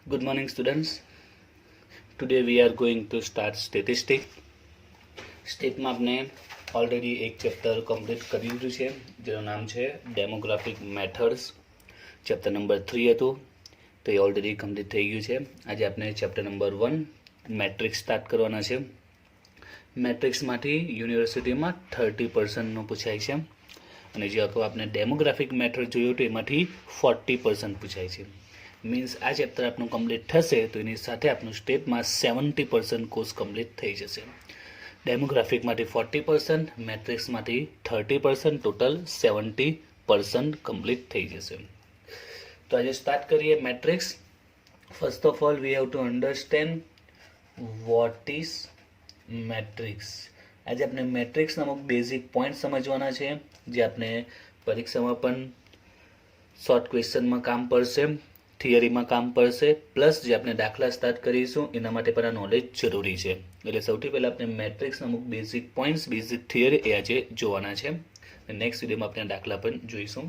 Good morning, students. Today we are going to start statistics. સ્ટેપમાં આપણે already એક chapter complete કરી દીધું છે જેનું નામ છે ડેમોગ્રાફિક મેથડ્સ. ચેપ્ટર નંબર 3 હતું તો એ ઓલરેડી કમ્પ્લીટ થઈ ગયું છે. આજે આપણે ચેપ્ટર નંબર 1 મેટ્રિક્સ સ્ટાર્ટ કરવાના છે. મેટ્રિક્સમાંથી યુનિવર્સિટીમાં 30% પૂછાય છે અને જે અગાઉ આપણે ડેમોગ્રાફિક મેથડ જોયું હતું એમાંથી 40% પૂછાય છે. મીન્સ આ ચેપ્ટર આપણું કમ્પ્લીટ થશે તો એની સાથે આપણું સ્ટેપમાં 70% કોર્સ કમ્પ્લીટ થઈ જશે. ડેમોગ્રાફિકમાંથી 40%, મેટ્રિક્સમાંથી 30%, ટોટલ 70% કમ્પ્લીટ થઈ જશે. તો આજે સ્ટાર્ટ કરીએ matrix. First of all we have to understand what is matrix. આજે આપણે મેટ્રિક્સના અમુક બેઝિક પોઈન્ટ સમજવાના છે જે આપણે પરીક્ષામાં પણ શોર્ટ ક્વેશ્ચનમાં કામ પડશે, થિયરીમાં કામ પડશે, પ્લસ જે આપણે દાખલા સ્ટાર્ટ કરીશું એના માટે પણ આ નોલેજ જરૂરી છે. એટલે સૌથી પહેલાં આપણે મેટ્રિક્સના અમુક બેઝિક પોઈન્ટ્સ, બેઝિક થિયરી એ આજે જોવાના છે. નેક્સ્ટ વિડીયોમાં આપણે દાખલા પણ જોઈશું.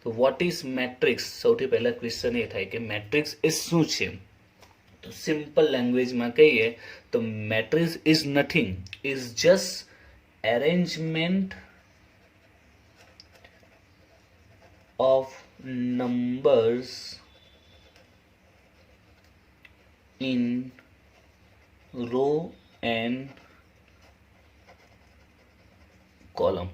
તો વોટ ઇઝ મેટ્રિક્સ? સૌથી પહેલાં ક્વેશ્ચન એ થાય કે મેટ્રિક્સ એ શું છે? તો સિમ્પલ લેંગ્વેજમાં કહીએ તો matrix is nothing, is just arrangement of numbers in row and column.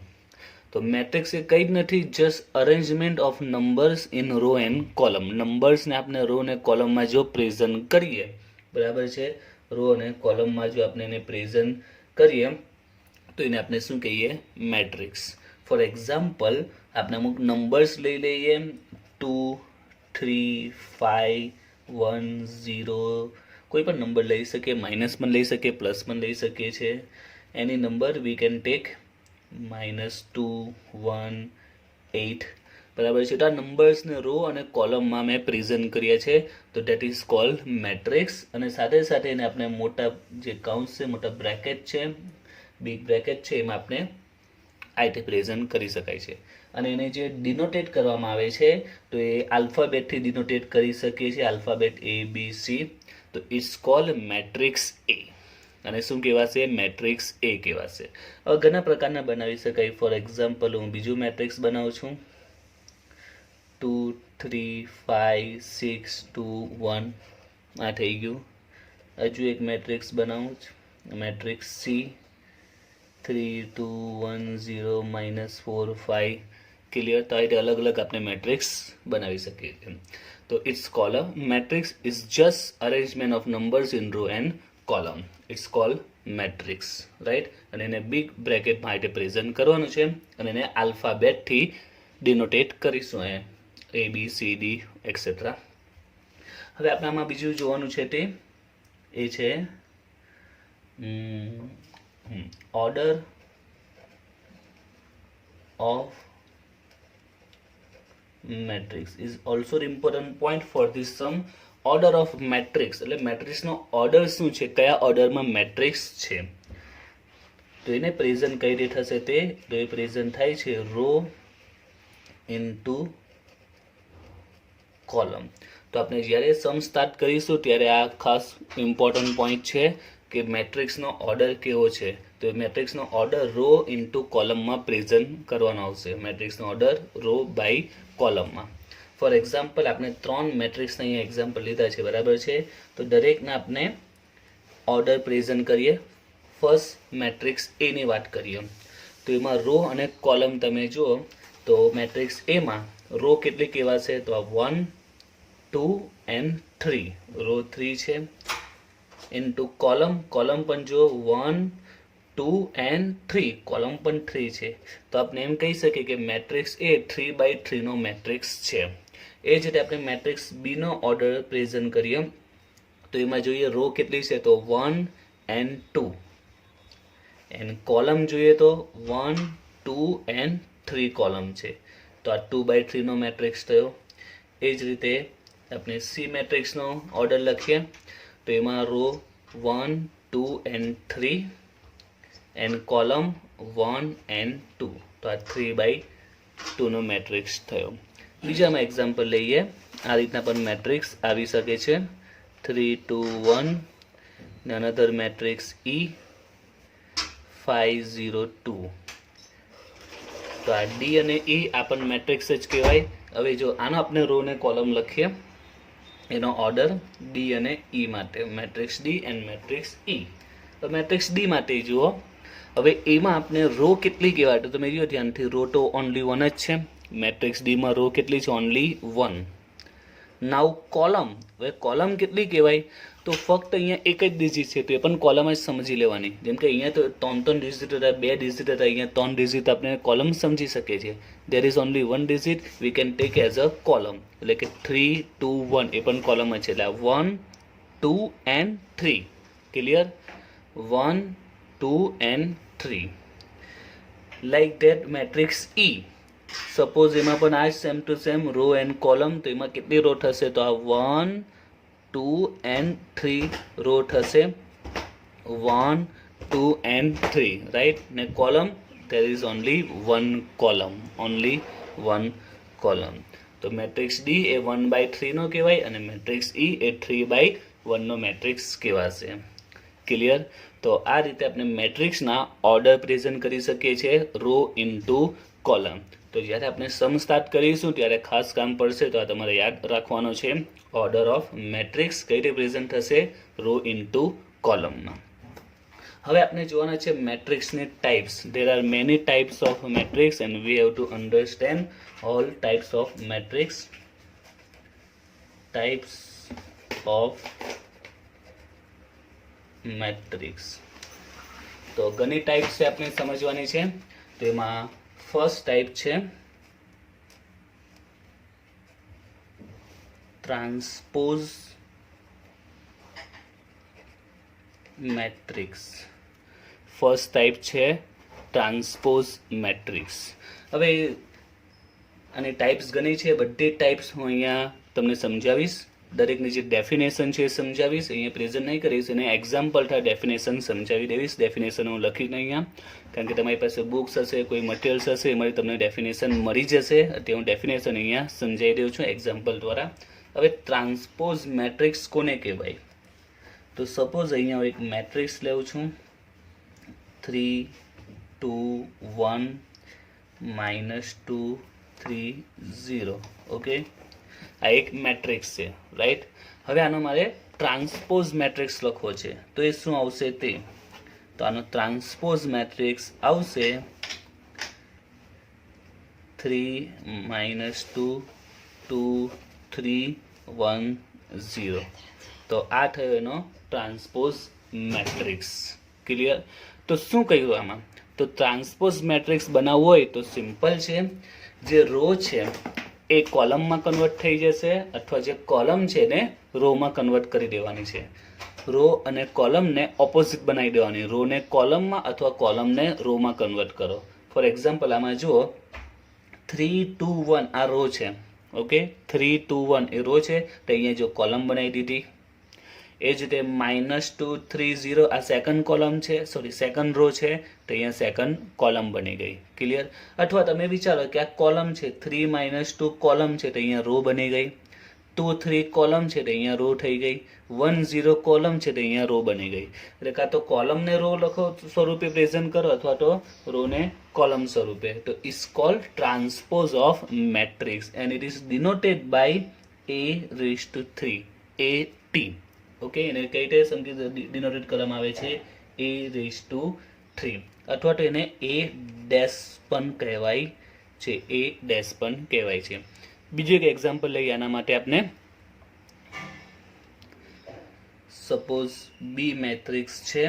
તો મેટ્રિક્સ એ કંઈ જ નથી, just arrangement of numbers in row and column. નંબર્સને આપણે રો અને કોલમમાં જો પ્રેઝન્ટ કરીએ, બરાબર છે, રો અને કોલમમાં જો આપણે એને પ્રેઝન્ટ કરીએ તો એને આપણે શું કહીએ? મેટ્રિક્સ. ફોર એક્ઝામ્પલ આપણે અમુક નંબર્સ લઈ લઈએ, 2, 3, 5, 1, 0, કોઈ પણ નંબર લઈ શકીએ, માઇનસ પણ લઈ શકીએ, પ્લસ પણ લઈ શકીએ છે. એની નંબર વી કેન ટેક -2, 1, 8, બરાબર છે. તો આ નંબર્સને રો અને કોલમમાં મેં પ્રેઝન્ટ કર્યા છે, તો ડેટ ઇઝ કોલ્ડ મેટ્રિક્સ. અને સાથે સાથે એને આપણે મોટા જે કાઉન્સ છે, મોટા બ્રેકેટ છે, બિગ બ્રેકેટ છે, એમાં આપણે આ રીતે પ્રેઝન્ટ કરી શકાય છે. અને એને જે ડિનોટેટ કરવામાં આવે છે તો એ આલ્ફાબેટથી ડિનોટેટ કરી શકીએ છીએ, આલ્ફાબેટ ABC. તો ઇટ્સ કોલ્ડ મેટ્રિક્સ એ. અને શું કહેવાશે? મેટ્રિક્સ એ કહેવાશે. હવે ઘણા પ્રકારના બનાવી શકાય. ફોર એક્ઝામ્પલ હું બીજું મેટ્રિક્સ બનાવું છું, 2, 3, 5, 6, 2, 1. આ થઈ ગયું. હજુ એક મેટ્રિક્સ બનાવું છું, મેટ્રિક્સ સી, 3, 2, 1, 0, -4, 5. ક્લિયર? તો આ અલગ અલગ આપણે મેટ્રિક્સ બનાવી શકીએ છીએ. તો it's call a matrix is just arrangement of numbers in row and column. It's call matrix, right. અને એને બિગ બ્રેકેટમાં આ રીતે પ્રેઝન્ટ કરવાનું છે અને એને આલ્ફાબેટથી ડિનોટેટ કરીશું, ABCD એક્સેટ્રા. હવે આપણે આમાં બીજું જોવાનું છે તે એ છે order of matrix is also an important point for this sum. Order of matrix એટલે મેટ્રિક્સનો ઓર્ડર શું છે, કયા ઓર્ડરમાં મેટ્રિક્સ છે, તો એને પ્રેઝન્ટ કઈ રીતે થશે તે તો એ પ્રેઝન્ટ થાય છે રો ઇન્ટુ કોલમ. તો આપણે જ્યારે સમ સ્ટાર્ટ કરીશું ત્યારે આ ખાસ ઇમ્પોર્ટન્ટ પોઈન્ટ છે કે મેટ્રિક્સનો ઓર્ડર કેવો છે. તો મેટ્રિક્સનો ઓર્ડર રો ઇન્ટુ કોલમમાં પ્રેઝન્ટ કરવાનો આવશે. મેટ્રિક્સનો ઓર્ડર રો બાય કોલમમાં. ફોર એક્ઝામ્પલ આપણે 3 મેટ્રિક્સના અહીંયા એક્ઝામ્પલ લીધા છે, બરાબર છે. તો દરેકને આપણે ઓર્ડર પ્રેઝન્ટ કરીએ. ફર્સ્ટ મેટ્રિક્સ એની વાત કરીએ તો એમાં રો અને કોલમ તમે જુઓ તો મેટ્રિક્સ એમાં રો કેટલી કહેવાશે? તો આ 1, 2 and 3, રો 3 છે. ઇન્ટુ કોલમ, કોલમ પણ જો 1, 2 and 3, કોલમ પણ 3 છે. તો આપણે એમ કહી શકીએ કે મેટ્રિક્સ એ 3/3 નો મેટ્રિક્સ છે. એ જ રીતે આપણે મેટ્રિક્સ બીનો ઓર્ડર પ્રેઝન્ટ કરીએ તો એમાં જોઈએ રો કેટલી છે? તો 1 and 2. એન્ડ કોલમ જોઈએ તો 1, 2 and 3 કોલમ છે. તો આ 2/3 નો મેટ્રિક્સ થયો. એ જ રીતે આપણે સી મેટ્રિક્સનો ઓર્ડર લખીએ તો એમાં row 1, 2 and 3 and column 1 and 2. તો આ 3/2 નો મેટ્રિક્સ થયો. બીજામાં એક્ઝામ્પલ લઈએ. આ રીતના પણ મેટ્રિક્સ આવી શકે છે 3 2 1 ને અનધર મેટ્રિક્સ E 5 0 2. તો આ ડી અને E આ પણ મેટ્રિક્સ જ કહેવાય. હવે જો આનો આપણે રો ને કોલમ લખીએ, એનો ઓર્ડર ડી અને E માટે, matrix D and matrix E. તો મેટ્રિક્સ ડી માટે જુઓ, હવે એમાં આપણે રો કેટલી કહેવાય તો તમે જુઓ ધ્યાનથી, રો તો ઓનલી 1 જ છે. મેટ્રિક્સ ડીમાં રો કેટલી છે? ઓનલી 1. નાવ કોલમ, હવે કોલમ કેટલી કહેવાય તો ફક્ત અહીંયા એક જ ડિજિટ છે તો એ પણ કોલમ જ સમજી લેવાની. જેમ કે અહીંયા તો 3 ડિજિટ હતા, 2 ડિજિટ હતા, અહીંયા 3 ડિજિટ આપણે કોલમ સમજી શકીએ છીએ. There is only 1 digit, we can take as a column. એટલે કે 3 2 1 એ પણ કોલમ જ છે. એટલે 1 2 and 3. Clear? 1 2 and 3. Like that matrix E. Suppose એમાં પણ આ same to same row and column, તો એમાં કેટલી રો થશે તો આ 1 2 and 3 રો થશે. 1 2 and 3, રાઈટ. ને column, there is only one column, only one column. તો મેટ્રિક્સ ડી એ 1/3 નો કહેવાય અને મેટ્રિક્સ E એ 3/1 નો મેટ્રિક્સ કહેવાશે. ક્લિયર? તો આ રીતે આપણે મેટ્રિક્સના ઓર્ડર પ્રેઝન્ટ કરી શકીએ છીએ, રો ઇન્ટુ કોલમ. તો જ્યારે આપણે સમ સ્ટાર્ટ કરીશું ત્યારે ખાસ કામ પડશે, તો આ તમારે યાદ રાખવાનો છે. ઓર્ડર ઓફ મેટ્રિક્સ કઈ રીતે પ્રેઝન્ટ થશે? રો ઇન્ટુ કોલમમાં. હવે આપણે જોવાના છે મેટ્રિક્સની types. There are many types of matrix and we have to understand all types of matrix. Types of matrix. તો ઘણી ટાઈપ છે આપણે સમજવાની છે. તો એમાં ફર્સ્ટ ટાઈપ છે ટ્રાન્સપોઝ મેટ્રિક્સ. ફર્સ્ટ ટાઈપ છે ટ્રાન્સપોઝ મેટ્રિક્સ. હવે આની ટાઈપ્સ ઘણી છે, બધી ટાઈપ્સ હું અહીંયા તમને સમજાવીશ. દરેકની જે ડેફિનેશન છે એ સમજાવીશ, અહીંયા પ્રેઝન્ટ નહીં કરીશ, અને એક્ઝામ્પલ થાય ડેફિનેશન સમજાવી દેવીશ. ડેફિનેશન હું લખીશ અહીંયા, કારણ કે તમારી પાસે બુક્સ હશે, કોઈ મટીરિયલ્સ હશે, એમાંથી તમને ડેફિનેશન મળી જશે. તે હું ડેફિનેશન અહીંયા સમજાવી દઉં છું એક્ઝામ્પલ દ્વારા. હવે ટ્રાન્સપોઝ મેટ્રિક્સ કોને કહેવાય? તો સપોઝ અહીંયા હું એક મેટ્રિક્સ લઉં છું 3 2 1 -2 3 0. ઓકે, આ એક મેટ્રિક્સ છે, રાઈટ. હવે આનો મારે ટ્રાન્સપોઝ મેટ્રિક્સ લખવો છે, તો એ શું આવશે તે? તો આનો ટ્રાન્સપોઝ મેટ્રિક્સ આવશે 3 -2 2 3 1 0. તો આ થયો એનો ટ્રાન્સપોઝ મેટ્રિક્સ. ક્લિયર? તો શું કહ્યું આમાં? તો ટ્રાન્સપોઝ મેટ્રિક્સ બનાવવું હોય તો સિમ્પલ છે. જે રો છે એ કોલમમાં કન્વર્ટ થઈ જશે, અથવા જે કોલમ છે ને રોમાં કન્વર્ટ કરી દેવાની છે. રો અને કોલમને ઓપોઝિટ બનાવી દેવાની. રોને કોલમમાં અથવા કોલમને રોમાં કન્વર્ટ કરો. ફોર એક્ઝામ્પલ આમાં જુઓ 3 2 1 આ રો છે. ઓકે, 3 2 1 એ રો છે, તો અહીંયા જો કોલમ બનાવી દીધી. એ જ રીતે -2 3 0 આ સેકન્ડ કોલમ છે, સોરી સેકન્ડ રો છે, તો અહીંયા સેકન્ડ કોલમ બની ગઈ. ક્લિયર? અથવા તમે વિચારો કે આ કોલમ છે, 3 -2 કોલમ છે, તો અહીંયા રો બની ગઈ. 2 3 કોલમ છે, તો અહીંયા રો થઈ ગઈ. 1 0 કોલમ છે, તો અહીંયા રો બની ગઈ. એટલે કાં તો કોલમને રો લખો સ્વરૂપે પ્રેઝન્ટ કરો, અથવા તો રોને કોલમ સ્વરૂપે. તો is called transpose of matrix and it is denoted by A⁻3 AT. Okay, એને કઈ રીતે ડિનોટેડ કરવામાં આવે છે? A⁻3, અથવા તો એને A' પણ કહેવાય છે. A' પણ કહેવાય છે. બીજું એક એક્ઝામ્પલ લઈએ આના માટે આપણે. સપોઝ બી મેટ્રિક્સ છે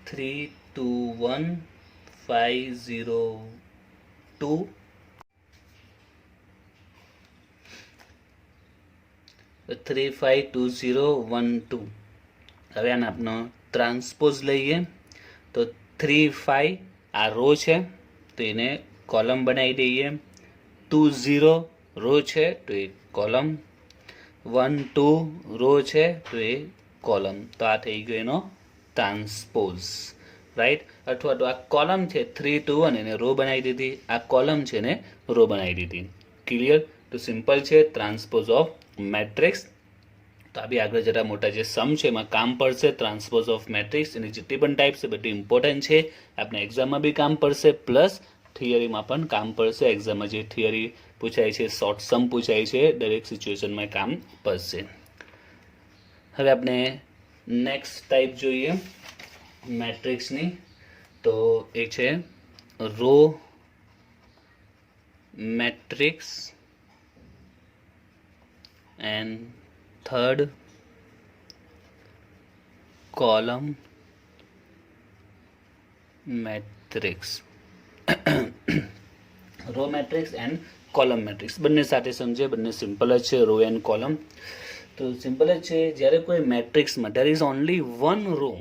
3 2 1 5 0 2 3 5 2 0 1 2. હવે આને આપણો ટ્રાન્સપોઝ લઈએ તો 3 5 આ રો છે, તો એને કોલમ બનાવી દઈએ. 2 0 રો છે, તો એ કોલમ. 1 2 રો છે, તો એ કોલમ. તો આ થઈ ગયો એનો ટ્રાન્સપોઝ, રાઈટ. અથવા તો આ કોલમ છે 3 2 1 એને રો બનાવી દીધી, આ કોલમ છે ને રો બનાવી દીધી. ક્લિયર? તો સિમ્પલ છે ટ્રાન્સપોઝ ઓફ મેટ્રિક્સ. તો આ બી આગળ જરા મોટા જે સમ છે એમાં કામ પડશે. ટ્રાન્સપોઝ ઓફ મેટ્રિક્સ એની જેટલી પણ ટાઈપ છે બધી ઇમ્પોર્ટન્ટ છે, આપણે એક્ઝામમાં બી કામ પડશે, પ્લસ થિયરીમાં પણ કામ પડશે. એક્ઝામમાં જે થિયરી પૂછાય છે, શોર્ટ સમ પૂછાય છે, દરેક સિચ્યુએશનમાં કામ પડશે. હવે આપણે નેક્સ્ટ ટાઈપ જોઈએ મેટ્રિક્સની, તો એ છે row matrix and third column matrix. Row matrix and column matrix બંને સાથે સમજે, બંને સિમ્પલ જ છે. રો એન્ડ કોલમ તો સિમ્પલ જ છે. જ્યારે કોઈ મેટ્રિક્સમાં there is only one row,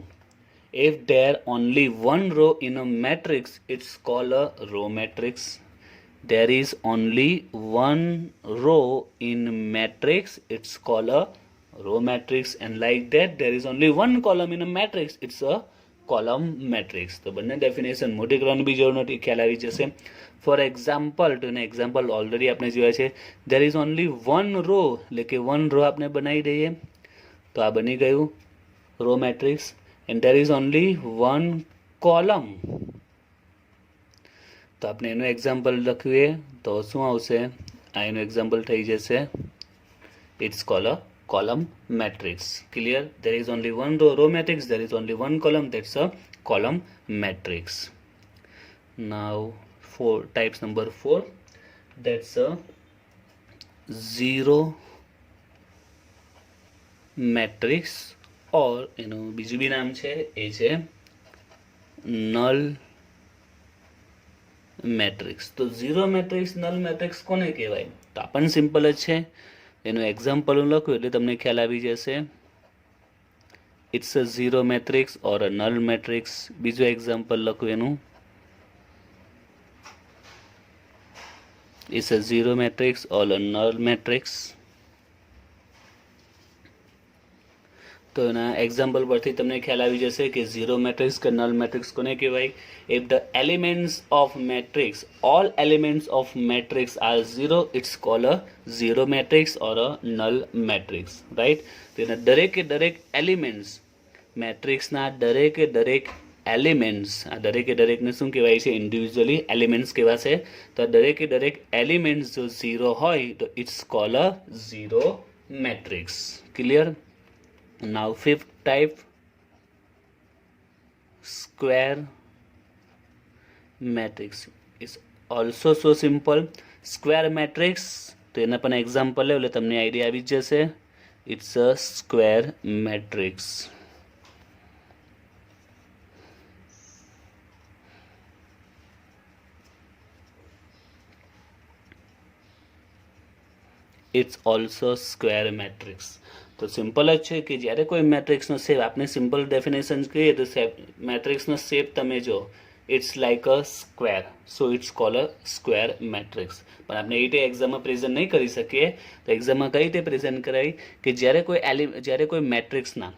if there only one row in a matrix, it's called a row matrix. There is only one row in matrix, it's called a row matrix. And like that, there is only one column in a matrix, it's a column matrix. તો બંને definition મોટી કરવાની બી જરૂર નથી, ખ્યાલ આવી જશે. For example, તો એના એક્ઝામ્પલ ઓલરેડી આપણે જોયા છે. there is only one row, એટલે કે વન રો આપણે બનાવી દઈએ તો આ બની ગયું row matrix. and there is only one column, તો આપણે એનું એક્ઝામ્પલ લખીએ તો શું આવશે? આ એનું એક્ઝામ્પલ થઈ જશે. It's call a column matrix. Clear? There is only one row matrix, there is only one column, that's a column matrix. Now for types number 4, that's a zero matrix, or એનું બીજું બી નામ છે એ છે null matrix. તો zero matrix, null matrix કોને કહેવાય? તો આ પણ સિમ્પલ જ છે. એનું એક્ઝામ્પલ હું લખું એટલે તમને ખ્યાલ આવી જશે. It's a zero matrix or a null matrix. બીજું એક્ઝામ્પલ લખું એનું, it's a zero matrix or a null matrix. તો એના એક્ઝામ્પલ પરથી તમને ખ્યાલ આવી જશે કે ઝીરો મેટ્રિક્સ કે નલ મેટ્રિક્સ કોને કહેવાય. If the elements of matrix, all elements of matrix are zero, it's call a zero matrix or a null matrix. Right? તો એના દરેકે દરેક એલિમેન્ટ્સ, મેટ્રિક્સના દરેકે દરેક એલિમેન્ટ્સ, આ દરેકે દરેકને શું કહેવાય છે? ઇન્ડિવિજ્યુઅલી એલિમેન્ટ્સ કહેવાશે. તો આ દરેકે દરેક એલિમેન્ટ્સ જો ઝીરો હોય તો it's call a zero matrix. Clear? Now fifth type, square matrix is also so simple. Square matrix, તો એના પણ એક્ઝામ્પલ લે એટલે તમને આઈડિયા આવી જશે. It's a square matrix. It's also square matrix. તો સિમ્પલ જ છે કે જ્યારે કોઈ મેટ્રિક્સનો શેપ, આપણે સિમ્પલ ડેફિનેશન કહીએ તો મેટ્રિક્સનો શેપ તમે જો, it's like a square, so it's call a square matrix. પણ આપણે એ રીતે એક્ઝામમાં પ્રેઝન્ટ નહીં કરી શકીએ. તો એક્ઝામમાં કઈ રીતે પ્રેઝન્ટ કરાય કે જ્યારે કોઈ મેટ્રિક્સના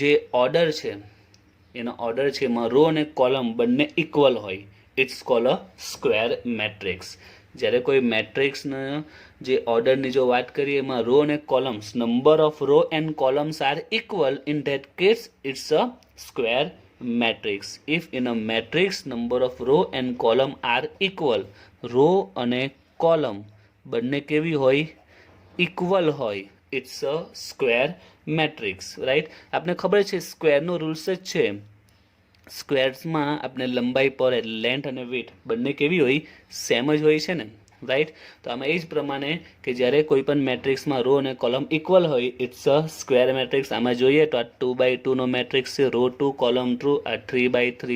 જે ઓર્ડર છે, એનો ઓર્ડર છે એમાં રો અને કોલમ બંને ઇક્વલ હોય, it's call a square matrix. જ્યારે કોઈ મેટ્રિક્સના જે ઓર્ડરની જો વાત કરીએ એમાં રો અને columns, number of row and columns are equal, in that case it's a square matrix. If in a matrix number of row and column are equal, row અને કોલમ બંને કેવી હોય? ઇક્વલ હોય, it's a square matrix. Right? આપણે ખબર છે સ્ક્વેરનો rules જ છે, સ્ક્વેર્સમાં આપણે લંબાઈ પર લેન્થ અને વિડ્થ બંને કેવી હોય? સેમ જ હોય છે ને. રાઈટ? તો આમાં એ જ પ્રમાણે કે જ્યારે કોઈ પણ મેટ્રિક્સમાં રો અને કોલમ ઇક્વલ હોય, ઇટ્સ અ સ્ક્વેર મેટ્રિક્સ. આમાં જોઈએ તો આ 2x2 મેટ્રિક્સ છે, રો 2 કોલમ 2, આ 3x3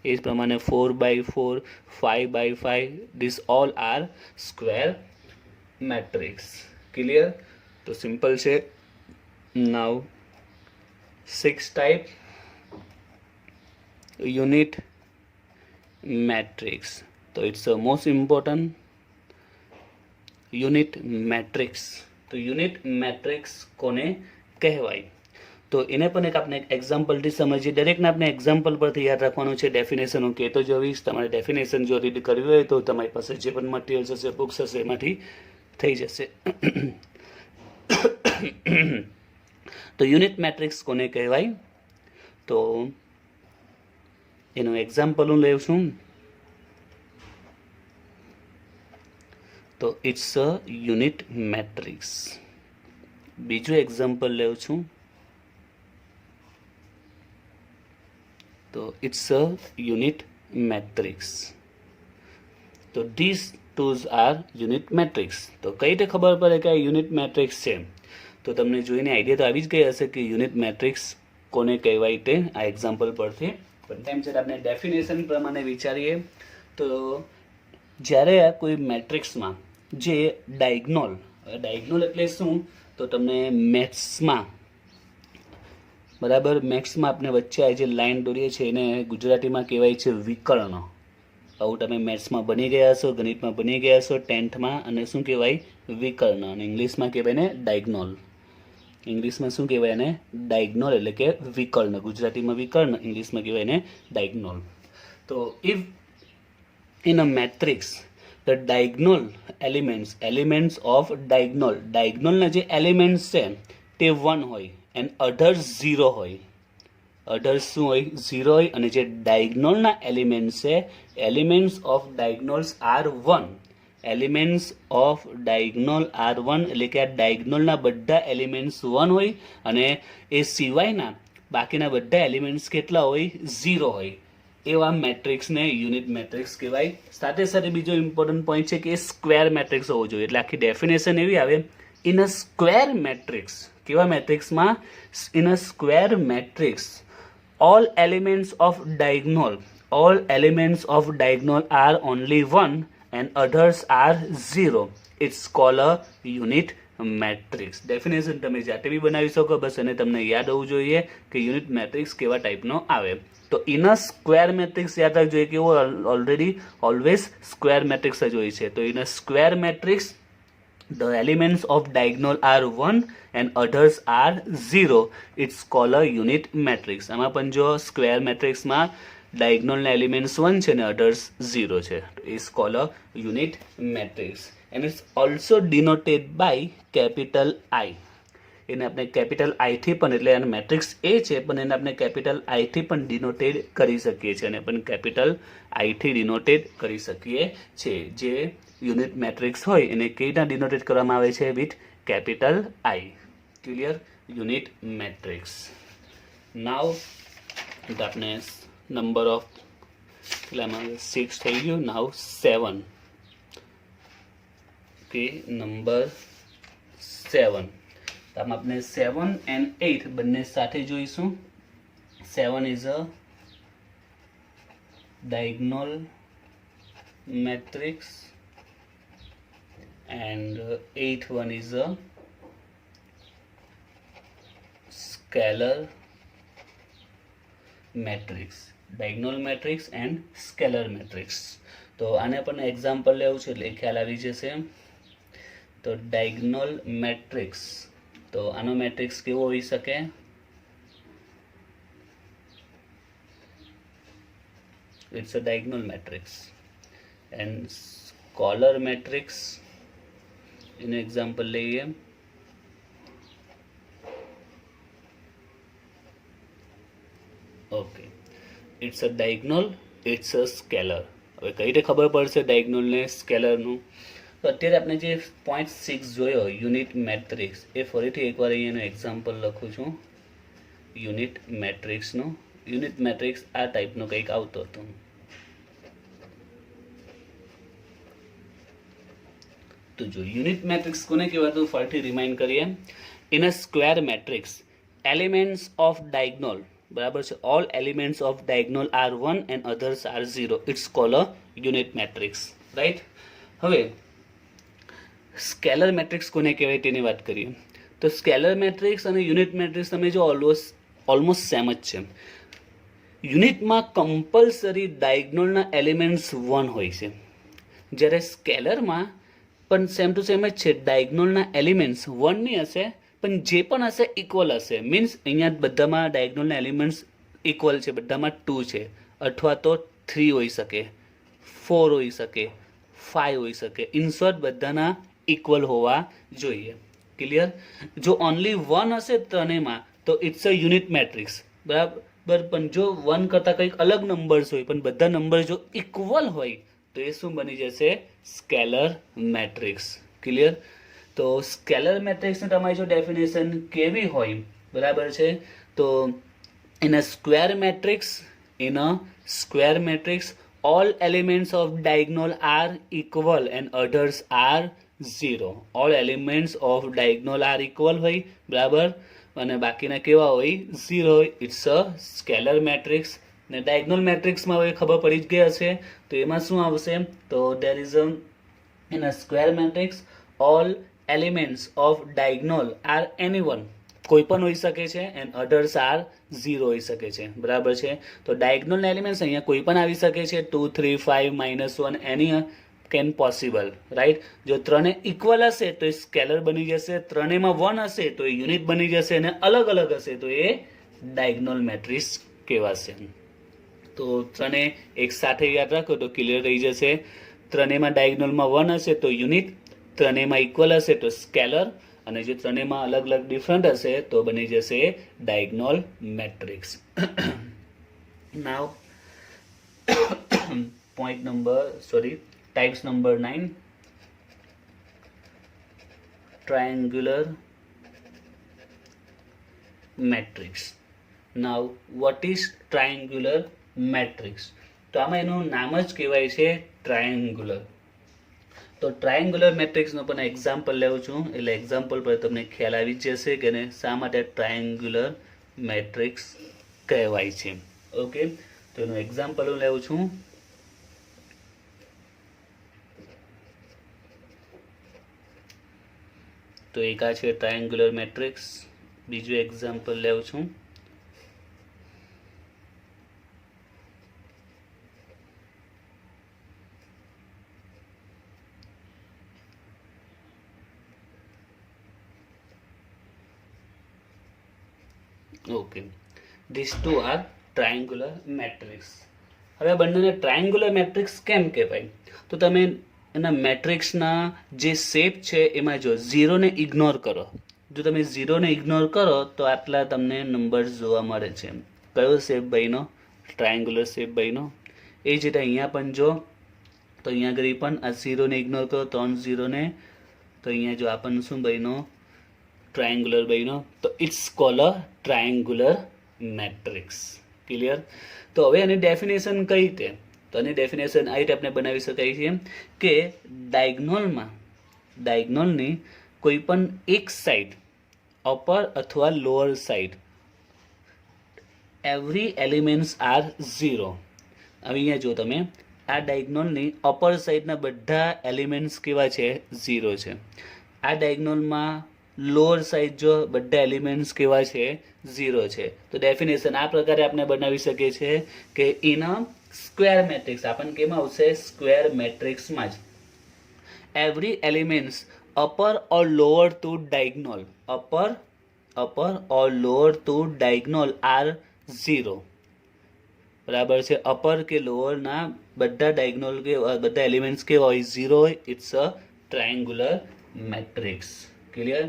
એ જ પ્રમાણે 4x4, 5x5, this all are square matrix. Clear? તો સિમ્પલ છે. Now 6 type, unit matrix. તો it's most important unit matrix. તો યુનિટ મેટ્રિક્સ કોને કહેવાય? તો તો એને પણ આપણે એક્ઝામ્પલથી સમજીએ. દરેકને આપણે એક્ઝામ્પલ પરથી યાદ રાખવાનું છે. ડેફિનેશન હું કહેતો જોઈશ. તમારે ડેફિનેશન જો રીડ કરવી હોય તો તમારી પાસે જે પણ મટીરિયલ્સ હશે, બુક્સ હશે, એમાંથી થઈ જશે. તો યુનિટ મેટ્રિક્સ કોને કહેવાય? તો એનું એક્ઝામ્પલ હું લઉં છું. તો ઇટ્સ અ યુનિટ મેટ્રિક્સ. બીજું એક્ઝામ્પલ લઉં છું. તો ઇટ્સ અ યુનિટ મેટ્રિક્સ. તો ધીસ ટૂઝ આર યુનિટ મેટ્રિક્સ. તો કઈ રીતે ખબર પડે કે આ યુનિટ મેટ્રિક્સ છે? તો તમને જોઈને આઈડિયા તો આવી જ ગઈ હશે કે યુનિટ મેટ્રિક્સ કોને કહેવાય તે આ એક્ઝામ્પલ પરથી. પણ તેમ છતાં આપણે ડેફિનેશન પ્રમાણે વિચારીએ તો જ્યારે આ કોઈ મેટ્રિક્સમાં જે ડાયગ્નોલ એટલે શું? તો તમને મેથ્સમાં બરાબર, મેથ્સમાં આપણે વચ્ચે આ જે લાઈન દોરીએ છીએ એને ગુજરાતીમાં કહેવાય છે વિકર્ણ. આવું તમે મેથ્સમાં બની ગયા હશો, ગણિતમાં બની ગયા હશો 10thમાં. અને શું કહેવાય? વિકર્ણ. અને ઇંગ્લિશમાં કહેવાય ને ડાયગ્નોલ. ઇંગ્લિશમાં શું કહેવાય એને? ડાયગ્નોલ એટલે કે વિકર્ણ. ગુજરાતીમાં વિકર્ણ, ઇંગ્લિશમાં કહેવાય એને ડાયગ્નોલ. તો if in a matrix the diagonal elements of ડાયગ્નોલના જે એલિમેન્ટ્સ છે તે 1 હોય એન્ડ અધર્સ 0 હોય. અધર્સ શું હોય? 0 હોય. અને જે ડાયગ્નોલના એલિમેન્ટ્સ છે, elements of diagonals are 1. Elements of diagonal are 1 એટલે કે આ ડાયગ્નોલના બધા એલિમેન્ટ્સ 1 હોય અને એ સિવાયના બાકીના બધા એલિમેન્ટ્સ કેટલા હોય? 0 હોય. એવા મેટ્રિક્સને યુનિટ મેટ્રિક્સ કહેવાય. સાથે સાથે બીજો ઇમ્પોર્ટન્ટ પોઈન્ટ છે કે એ સ્ક્વેર મેટ્રિક્સ હોવો જોઈએ. એટલે આખી ડેફિનેશન એવી આવે, ઇન અ સ્ક્વેર મેટ્રિક્સ. કેવા મેટ્રિક્સમાં? In a square matrix all elements of diagonal are only 1 and others are 0. It's called a unit matrix. Definition તમે જાતે બી બનાવી શકો, બસ અને તમને યાદ હોવું જોઈએ કે યુનિટ મેટ્રિક્સ કેવા ટાઈપનો આવે. તો ઇન અ સ્ક્વેર મેટ્રિક્સ યાદ રાખજો કે ઓલરેડી ઓલવેઝ સ્ક્વેર મેટ્રિક્સ જ હોય છે. તો in a square matrix the elements of diagonal are 1 and others are 0. It's called a unit matrix. આમાં પણ જો સ્ક્વેર મેટ્રિક્સમાં ડાયગ્નોલના એલિમેન્ટ્સ 1 છે ને અધર્સ 0 છે. It's called a unit matrix and it's also denoted by capital I. એને આપણે capital આઈથી પણ, એટલે આનો મેટ્રિક્સ એ છે પણ એને આપણે કેપિટલ આઈથી પણ ડિનોટેડ કરી શકીએ છીએ. અને પણ કેપિટલ આઈથી ડિનોટેડ કરી શકીએ છીએ. જે યુનિટ મેટ્રિક્સ હોય એને કઈ રીતના ડિનોટેડ કરવામાં આવે છે? With capital I. Clear? Unit matrix. Now આપણે નંબર ઓફ કેટલામાં 6 થઈ ગયું. નાવ 7. Okay, number 7. તો આમાં આપણે 7 and 8 બંને સાથે જોઈશું. 7 is a diagonal matrix and 8th one is a scalar matrix. Diagonal matrix and scalar matrix. તો આને પણ એક્ઝામ્પલ લેવું છે એટલે ખ્યાલ આવી જશે. તો diagonal matrix, તો આનો મેટ્રિક્સ કેવો હોઈ શકે? It's a diagonal matrix. And scalar matrix એનું એક્ઝામ્પલ લઈએ. Okay, it's a diagonal, it's a scalar. હવે કઈ રીતે ખબર પડશે ડાયગ્નોલ ને સ્કેલરનું? તો અત્યારે આપણે જે પોઈન્ટ 6 જોયો યુનિટ મેટ્રિક્સ, એ ફરીથી એકવાર અહીંયાનું એક્ઝામ્પલ લખું છું યુનિટ મેટ્રિક્સનું. યુનિટ મેટ્રિક્સ આ ટાઈપનું કંઈક આવતું હતું. તો જો યુનિટ મેટ્રિક્સ કોને કહેવાતું ફરીથી રિમાઇન્ડ કરીએ. In a square matrix elements of diagonal, બરાબર છે, all elements of diagonal are 1 and others are 0. It's called a unit matrix. Right? હવે સ્કેલર મેટ્રિક્સ કોને કહેવાય તેની વાત કરીએ. તો સ્કેલર મેટ્રિક્સ અને યુનિટ મેટ્રિક્સ તમે જો ઓલમોસ્ટ સેમ જ છે. યુનિટમાં કમ્પલસરી ડાયગ્નોલના એલિમેન્ટ્સ 1 હોય છે, જ્યારે સ્કેલરમાં પણ સેમ ટુ સેમ જ છે. ડાયગ્નોલના એલિમેન્ટ્સ 1 ની હશે પણ જે પણ હશે ઇક્વલ હશે, મીન્સ અહીંયા બધામાં ડાયગોનલના એલિમેન્ટ્સ ઇક્વલ છે, બધામાં 2 છે, અથવા તો 3 હોઈ શકે, 4 હોઈ શકે, 5 હોઈ શકે, ઇન શોર્ટ બધાના ઇક્વલ હોવા જોઈએ. ક્લિયર? જો ઓનલી 1 હશે ત્રણેયમાં તો ઇટ્સ અ યુનિટ મેટ્રિક્સ, બરાબર. પણ જો 1 કરતાં કંઈક અલગ નંબર્સ હોય પણ બધા નંબર જો ઇક્વલ હોય તો એ શું બની જશે? Scalar matrix. ક્લિયર? તો સ્કેલર મેટ્રિક્સની તમારી જો ડેફિનેશન કેવી હોય, બરાબર છે, તો in a square matrix all elements of diagonal are equal and others are 0. all elements of diagonal are equal હોય, બરાબર, અને બાકીના કેવા હોય? 0 હોય. It's a scalar matrix. ને ડાયગોનલ મેટ્રિક્સમાં હવે ખબર પડી જ ગઈ હશે, તો એમાં શું આવશે? તો there is a in a square matrix all elements of diagonal are anyone, કોઈ પણ હોઈ શકે છે, એન્ડ અધર્સ આર 0 હોઈ શકે છે, બરાબર છે. તો ડાયગોનલ એલિમેન્ટ્સ અહીંયા કોઈ પણ આવી શકે છે, 2 3 5 -1 એની કેન પોસિબલ, રાઈટ. જો ત્રણે ઇક્વલ હશે તો એ સ્કેલર બની જશે, ત્રણેયમાં 1 હશે તો એ યુનિટ બની જશે, અને અલગ અલગ હશે તો એ ડાયગોનલ મેટ્રિક્સ કહેવાશે. તો ત્રણે એક સાથે યાદ રાખો તો ક્લિયર રહી જશે. ત્રણેયમાં ડાયગોનલમાં 1 હશે તો યુનિટ, ત્રણેયમાં ઇક્વલ હશે તો સ્કેલર, અને જો ત્રણેયમાં અલગ અલગ ડિફરન્ટ હશે તો બની જશે diagonal matrix. Now types number 9, triangular matrix. Now what is triangular matrix? તો આમાં એનું નામ જ કહેવાય છે ટ્રાયેંગ્યુલર. તો ટ્રાયેંગ્યુલર મેટ્રિક્સનો પણ એક્ઝામ્પલ લેવું છું, એટલે એક્ઝામ્પલ પર તમને ખ્યાલ આવી જ જશે કે શા માટે ટ્રાયેંગ્યુલર મેટ્રિક્સ કહેવાય છે. ઓકે, તો એનું એક્ઝામ્પલ હું લેવું છું. તો એક આ છે ટ્રાયેંગ્યુલર મેટ્રિક્સ, બીજું એક્ઝામ્પલ લેવું છું. Okay, this two are triangular matrix. હવે બંનેને ટ્રાયેંગ્યુલર મેટ્રિક્સ કેમ કહેવાય? તો તમે એના મેટ્રિક્સના જે શેપ છે એમાં જો 0ને ઇગ્નોર કરો, જો તમે 0ને ઇગ્નોર કરો તો આટલા તમને નંબર્સ જોવા મળે છે. કયો શેપ બન્યો? ટ્રાયેંગ્યુલર શેપ બન્યો. એ જ રીતે અહીંયા પણ જો, તો અહીંયા આગળ પણ આ 0ને ઇગ્નોર કરો, 3 0ને, તો અહીંયા જો આપણને શું બન્યો? ટ્રાયેંગ્યુલર બન્યો. તો it's call a triangular matrix. Clear? તો હવે એની ડેફિનેશન કઈ રીતે? તો આની ડેફિનેશન આ રીતે આપણે બનાવી શકાય છે કે ડાયગોનલની કોઈ પણ એક સાઈડ, અપર અથવા lower side, every elements are 0. હવે અહીંયા જો તમે આ ડાયગોનલની અપર સાઈડના બધા એલિમેન્ટ્સ કેવા છે? 0 છે. આ ડાયગોનલમાં લોઅર સાઈડ જો બધા એલિમેન્ટ્સ કેવા છે? 0 છે. તો ડેફિનેશન આ પ્રકારે આપણે બનાવી શકીએ છીએ કે ઇન અ સ્ક્વેર મેટ્રિક્સ, આપણને કેમાં આવશે? સ્ક્વેર મેટ્રિક્સમાં જ એવરી એલિમેન્ટ્સ અપર ઓર લોઅર ટુ ડાયગોનલ, અપર ઓર લોઅર ટુ ડાયગોનલ આર 0. બરાબર છે. અપર કે લોઅરના બધા ડાયગોનલ કે બધા એલિમેન્ટ્સ કેવા હોય? 0 હોય. It's a triangular matrix. Clear?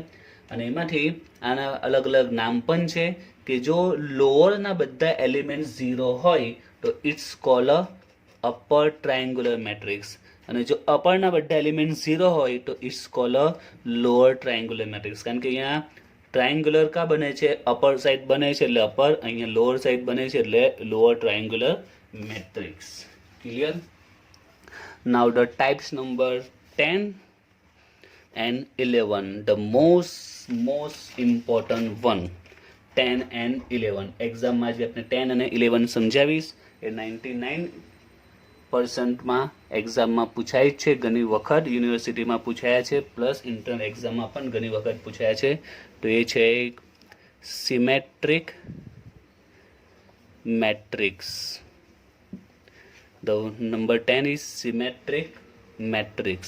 અને એમાંથી આના અલગ અલગ નામ પણ છે કે જો લોઅરના બધા એલિમેન્ટ 0 હોય તો it's call a upper triangular matrix, અને જો અપરના બધા એલિમેન્ટ 0 હોય તો it's call a lower triangular matrix. કારણ કે અહીંયા ટ્રાયેંગ્યુલર કા બને છે? અપર સાઈડ બને છે એટલે અપર, અહીંયા લોઅર સાઈડ બને છે એટલે lower triangular matrix. Clear? Now the types number 10 and 11, the most important one, 10 and 11. એક્ઝામમાં જે આપણે 10 અને 11 સમજાવીશ એ 99% એક્ઝામમાં પૂછાય છે, ઘણી વખત યુનિવર્સિટીમાં પૂછાયા છે, પ્લસ ઇન્ટરનલ એક્ઝામમાં પણ ઘણી વખત પૂછાયા છે. તો એ છે symmetric matrix. The number 10 is symmetric matrix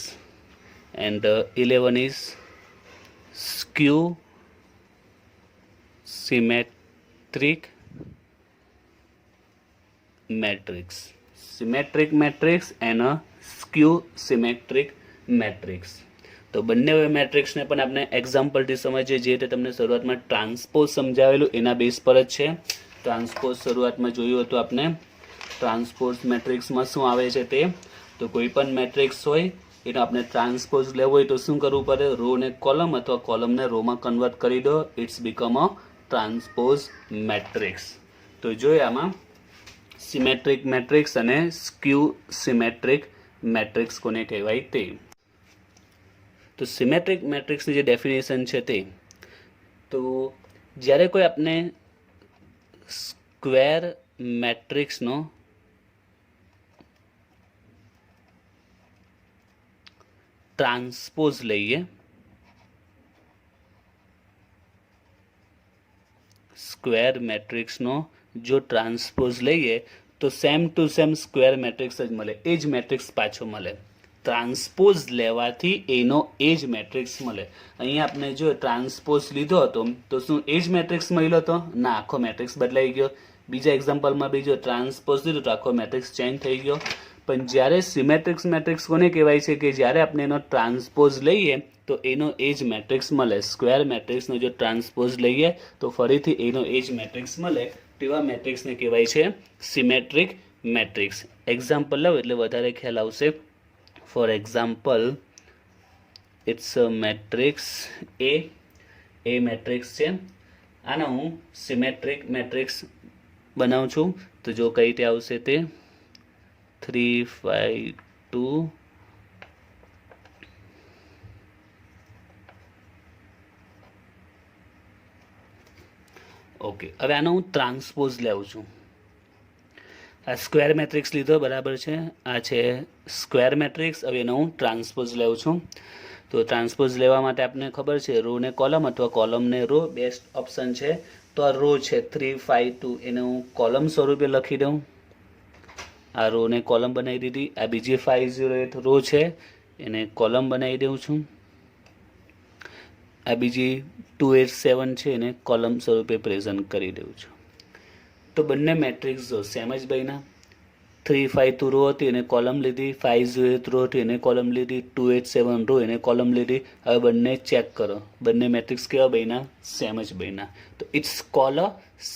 and 11 is skew symmetric matrix, symmetric matrix and skew symmetric matrix. તો બંને મેટ્રિક્સને પણ આપણે એક્ઝામ્પલથી સમજીએ. જે રીતે તમને શરૂઆતમાં ટ્રાન્સપોઝ સમજાવેલું એના બેઝ પર જ છે. ટ્રાન્સપોઝ શરૂઆતમાં જોયું હતું આપણે. ટ્રાન્સપોઝ મેટ્રિક્સમાં શું આવે છે તે, તો કોઈ પણ મેટ્રિક્સ હોય એનો આપણે ટ્રાન્સપોઝ લેવો હોય તો શું કરવું પડે, રો ને કોલમ અથવા કોલમને રોમાં કન્વર્ટ કરી દો, it's become a transpose matrix. તો જોઈએ આમાં સિમેટ્રિક મેટ્રિક્સ અને સ્ક્યુ સિમેટ્રિક મેટ્રિક્સ કોને કહેવાય તે. તો સિમેટ્રિક મેટ્રિક્સની જે ડેફિનેશન છે તે, તો જ્યારે કોઈ આપણે સ્ક્વેર મેટ્રિક્સનો ટ્રાન્સપોઝ લઈએ, સ્ક્વેર મેટ્રિક્સનો જો ટ્રાન્સપોઝ લઈએ તો same to same square matrix જ મળે, એ જ મેટ્રિક્સ પાછો મળે. ટ્રાન્સપોઝ લેવાથી એનો એ જ મેટ્રિક્સ મળે. અહીંયા આપણે જો ટ્રાન્સપોઝ લીધો હતો તો શું એ જ મેટ્રિક્સ મળ્યો હતો? ના, આખો મેટ્રિક્સ બદલાઈ ગયો. બીજા એક્ઝામ્પલમાં બીજો ટ્રાન્સપોઝ લીધો તો આખો મેટ્રિક્સ ચેન્જ થઈ ગયો. પણ જ્યારે સિમેટ્રિક્સ મેટ્રિક્સ કોને કહેવાય છે કે જ્યારે આપણે એનો ટ્રાન્સપોઝ લઈએ તો એનો એ જ મેટ્રિક્સ મળે. સ્ક્વેર મેટ્રિક્સનો જો ટ્રાન્સપોઝ લઈએ તો ફરીથી એનો એ જ મેટ્રિક્સ મળે. તેવા મેટ્રિક્સને કહેવાય છે સિમેટ્રિક મેટ્રિક્સ. એક્ઝામ્પલ લો એટલે વધારે ખ્યાલ આવશે. For example, it's a matrix એ મેટ્રિક્સ છે. આને હું સિમેટ્રિક મેટ્રિક્સ બનાવું છું. તો જો કઈ રીતે આવશે તે 3 5 2 ઓકે. હવે આનો હું ટ્રાન્સપોઝ લેવું છું. આ સ્ક્વેર મેટ્રિક્સ લીધો, બરાબર છે, આ છે સ્ક્વેર મેટ્રિક્સ. હવે એનો હું ટ્રાન્સપોઝ લેવું છું. તો ટ્રાન્સપોઝ લેવા માટે આપણે ખબર છે રો ને કોલમ અથવા કોલમને રો બેસ્ટ ઓપ્શન છે. તો આ રો છે 3 5 2, એને હું કોલમ સ્વરૂપે લખી દઉં. આ રો ને કોલમ બનાવી દીધી. આ બીજી 508 રો છે એને કોલમ બનાવી દઉં છું. આ બીજી 287 છે એને કોલમ સ્વરૂપે પ્રેઝન્ટ કરી દઉં છું. તો બંને મેટ્રિક્સ જો સેમ જ બન્યા. 3 5 2 રો હતી એને કોલમ લીધી, 508 રો હતી એને કોલમ લીધી, 287 રો એને કોલમ લીધી. હવે બંને ચેક કરો, બંને મેટ્રિક્સ કેવા બન્યા? સેમ જ બન્યા. તો it's call a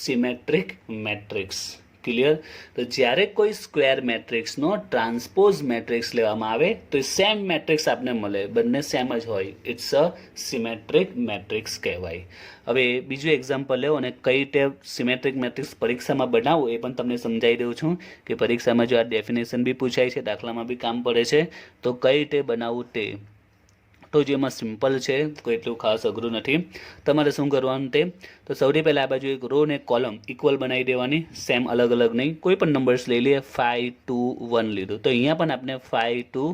symmetric matrix. Clear? તો જ્યારે કોઈ સ્ક્વેર મેટ્રિક્સનો ટ્રાન્સપોઝ મેટ્રિક્સ લેવામાં આવે તો સેમ મેટ્રિક્સ આપને મળે, બંને સેમ જ હોય. ઇટ્સ અ સિમેટ્રિક મેટ્રિક્સ કહેવાય. હવે બીજું એક્ઝામ્પલ લેવો અને કઈ રીતે સિમેટ્રિક મેટ્રિક્સ પરીક્ષામાં બનાવવું એ પણ તમને સમજાવી દઉં છું કે પરીક્ષામાં જો આ ડેફિનેશન બી પૂછાય છે, દાખલામાં બી કામ પડે છે, તો કઈ રીતે બનાવવું તે. તો જેમાં સિમ્પલ છે, કોઈ એટલું ખાસ અઘરું નથી. તમારે શું કરવાનું તે, તો સૌથી પહેલાં આ બાજુ એક રો ને કોલમ ઇક્વલ બનાવી દેવાની, સેમ અલગ અલગ નહીં. કોઈ પણ નંબર્સ લઈ લઈએ. 5 2 1 લીધું તો અહીંયા પણ આપણે 5 2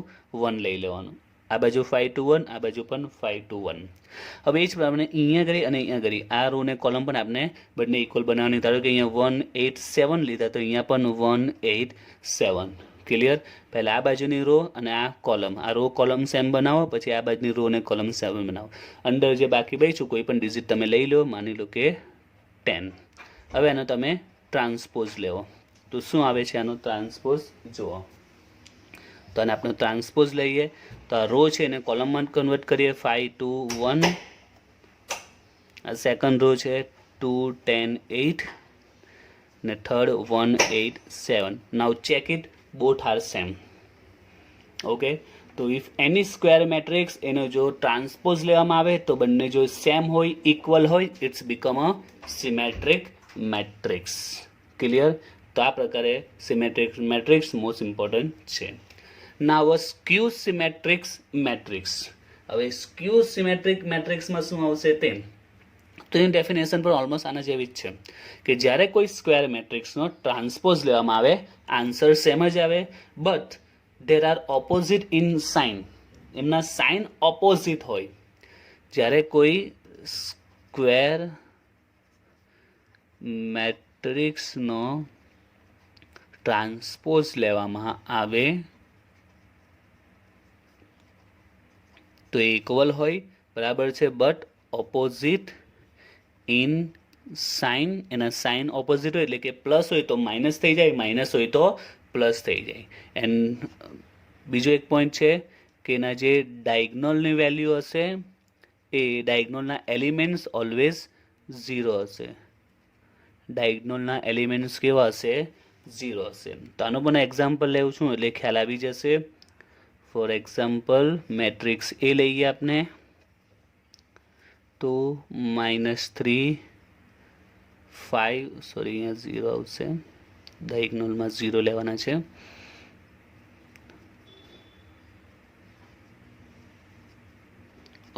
1 લઈ લેવાનું. આ બાજુ 5 2 1, આ બાજુ પણ 5 2 1. હવે એ જ પ્રમાણે અહીંયા કરી અને અહીંયા કરી આ રો ને કોલમ પણ આપણે બંને ઇક્વલ બનાવવાની. ધારો કે અહીંયા 187 લીધા તો અહીંયા પણ 187. ક્લિયર? પહેલાં આ બાજુની રો અને આ કોલમ, આ રો કોલમ સેમ બનાવો, પછી આ બાજુની રો અને કોલમ સેમ બનાવો. અંદર જે બાકી બચ્યું કોઈ પણ ડિજિટ તમે લઈ લો, માની લો કે 10. હવે આનો તમે ટ્રાન્સપોઝ લેવો તો શું આવે છે આનો ટ્રાન્સપોઝ જુઓ. તો આને આપણે ટ્રાન્સપોઝ લઈએ તો આ રો છે એને કોલમમાં કન્વર્ટ કરીએ. 5 2 1. આ સેકન્ડ રો છે 2 10 8 ને third 187. Now check it, both are same. Okay. તો ઇફ એની સ્ક્વેર મેટ્રિક્સ એનો જો ટ્રાન્સપોઝ લેવામાં આવે તો બંને જો સેમ હોય, ઇક્વલ હોય, it's become a symmetric matrix. Clear? તો આ પ્રકારે સિમેટ્રિક મેટ્રિક્સ મોસ્ટ ઇમ્પોર્ટન્ટ છે. Now skew symmetrics matrix. હવે સ્ક્યુ સિમેટ્રિક મેટ્રિક્સમાં શું આવશે તે, તો એની ડેફિનેશન પણ ઓલમોસ્ટ આના જેવી જ છે કે જ્યારે કોઈ સ્ક્વેર મેટ્રિક્સનો ટ્રાન્સપોઝ લેવામાં આવે આન્સર સેમ જ આવે, but there are opposite in sign. એમના સાઇન ઓપોઝિટ હોય. જ્યારે કોઈ સ્ક્વેર મેટ્રિક્સનો ટ્રાન્સપોઝ લેવામાં આવે તો એ ઇક્વલ હોય, બરાબર છે, બટ ઓપોઝિટ ઇન સાઇન એના સાઇન ઓપોઝિટ હોય એટલે કે પ્લસ હોય તો માઇનસ થઈ જાય, માઇનસ હોય તો પ્લસ થઈ જાય. એન્ડ બીજો એક પોઈન્ટ છે કે એના જે ડાયગ્નોલની વેલ્યુ હશે એ ડાયગ્નોલના એલિમેન્ટ્સ ઓલવેઝ 0 હશે. ડાયગ્નોલના એલિમેન્ટ્સ કેવા હશે? 0 હશે. તો આનું પણ એક્ઝામ્પલ લેવું છું એટલે ખ્યાલ આવી જશે. ફોર એક્ઝામ્પલ મેટ્રિક્સ એ લઈએ આપણે તો -3 5 સોરી અહીંયા 0 આવશે, ડાયગ્નોલમાં 0 લેવાના છે.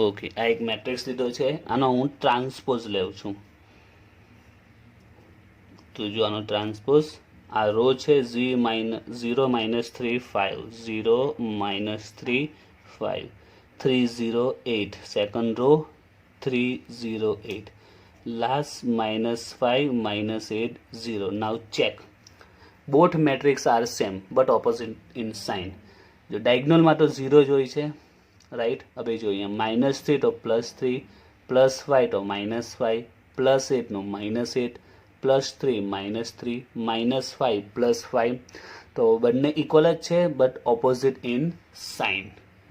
ઓકે, આ એક મેટ્રિક્સ લીધો છે, આનો હું ટ્રાન્સપોઝ લઉં છું. તો જો આનો ટ્રાન્સપોઝ આ રો છે 0 -3 5 0 -3 5 308 second row 308 last -5 -8 0. now check both matrix are same but opposite in sign. જો ડાયગ્નોલમાં તો 0 જ હોય છે, રાઈટ. હવે જો અહીંયા -3 તો +3, +5 તો -5, +8 નો -8, +3 -3, -5 +5. તો બંને ઇક્વલ જ છે but opposite in sign,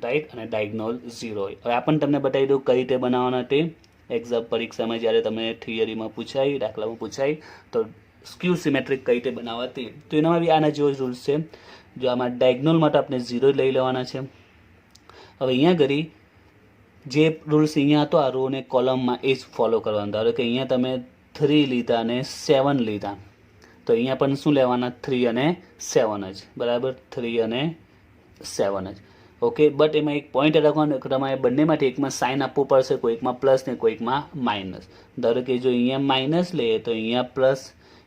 right. અને ડાયગ્નોલ 0 હોય. હવે આપણને તમને બતાવી દઉં કઈ રીતે બનાવવાના તે. એક્ઝામ પરીક્ષામાં જ્યારે તમે થિયરીમાં પૂછાય, દાખલામાં પૂછાય તો સ્ક્યુ સિમેટ્રિક કઈ રીતે બનાવવાતી, તો એનામાં બી આના જેવો જ રૂલ્સ છે. જો આમાં ડાયગ્નોલ માટે આપણે 0 લઈ લેવાના છે. હવે અહીંયા ઘડી જે રૂલ્સ અહીંયા હતો આ રો અને કોલમમાં એ જ ફોલો કરવાનું. ધારો કે અહીંયા તમે 3 લીધા અને 7 લીધા તો અહીંયા પણ શું લેવાના? 3 અને 7 જ, બરાબર. 3 અને 7 જ. ઓકે, બટ એમાં એક પોઈન્ટ રાખવાનો કે તમારે બંનેમાંથી એકમાં સાઇન આપવું પડશે, કોઈકમાં પ્લસ ને કોઈકમાં માઇનસ. ધારો કે જો અહીંયા માઇનસ લઈએ તો અહીંયા પ્લસ,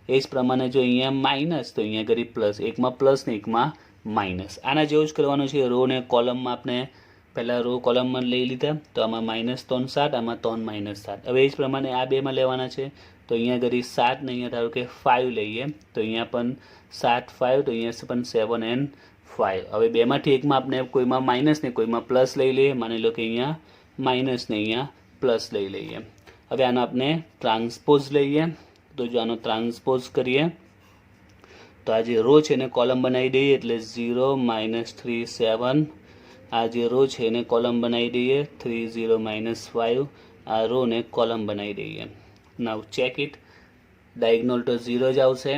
એ જ પ્રમાણે જો અહીંયા માઇનસ તો અહીંયા ઘડી પ્લસ, એકમાં પ્લસ ને એકમાં માઇનસ. આના જેવું જ કરવાનું છે. રો ને કોલમમાં આપણે પહેલાં રો કોલમમાં લઈ લીધા તો આમાં -3 7, આમાં 3 -7. હવે એ જ પ્રમાણે આ બેમાં લેવાના છે. તો અહીંયા ઘડી 7 ને અહીંયા ધારો કે 5 લઈએ તો અહીંયા પણ 7 5, તો અહીંયા પણ 7 and 5. હવે બેમાંથી એકમાં આપણે કોઈમાં માઇનસ ને કોઈમાં પ્લસ લઈ લઈએ. માની લો કે અહીંયા માઇનસ ને અહીંયા પ્લસ લઈ લઈએ. હવે આનો આપણે ટ્રાન્સપોઝ લઈએ. તો જો આનો ટ્રાન્સપોઝ કરીએ તો આ જે રો છે એને કોલમ બનાવી દઈએ એટલે 0 -3 7. આ જે રો છે એને કોલમ બનાવી દઈએ 3 0 -5. આ રો ને કોલમ બનાવી દઈએ. નાવ ચેક ઇટ. ડાયગ્નોલ તો 0 જ આવશે.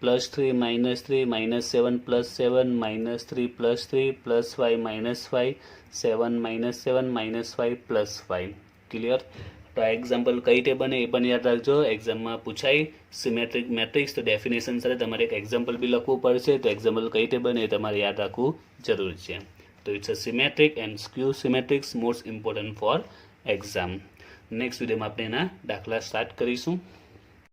+3 -3 -7 +7 -3 +3 +5 -5 7 -7 -5 +5. ક્લિયર. તો આ એક્ઝામ્પલ કઈ રીતે બને એ પણ યાદ રાખજો. એક્ઝામમાં પૂછાય સિમેટ્રિક મેટ્રિક્સ તો ડેફિનેશન સાથે તમારે એક એક્ઝામ્પલ બી લખવું પડશે. તો એક્ઝામ્પલ કઈ રીતે બને એ તમારે યાદ રાખવું જરૂર છે. તો it's a symmetric and skew symmetrics most important for exam. Next વિડીયોમાં આપણે એના દાખલા સ્ટાર્ટ કરીશું.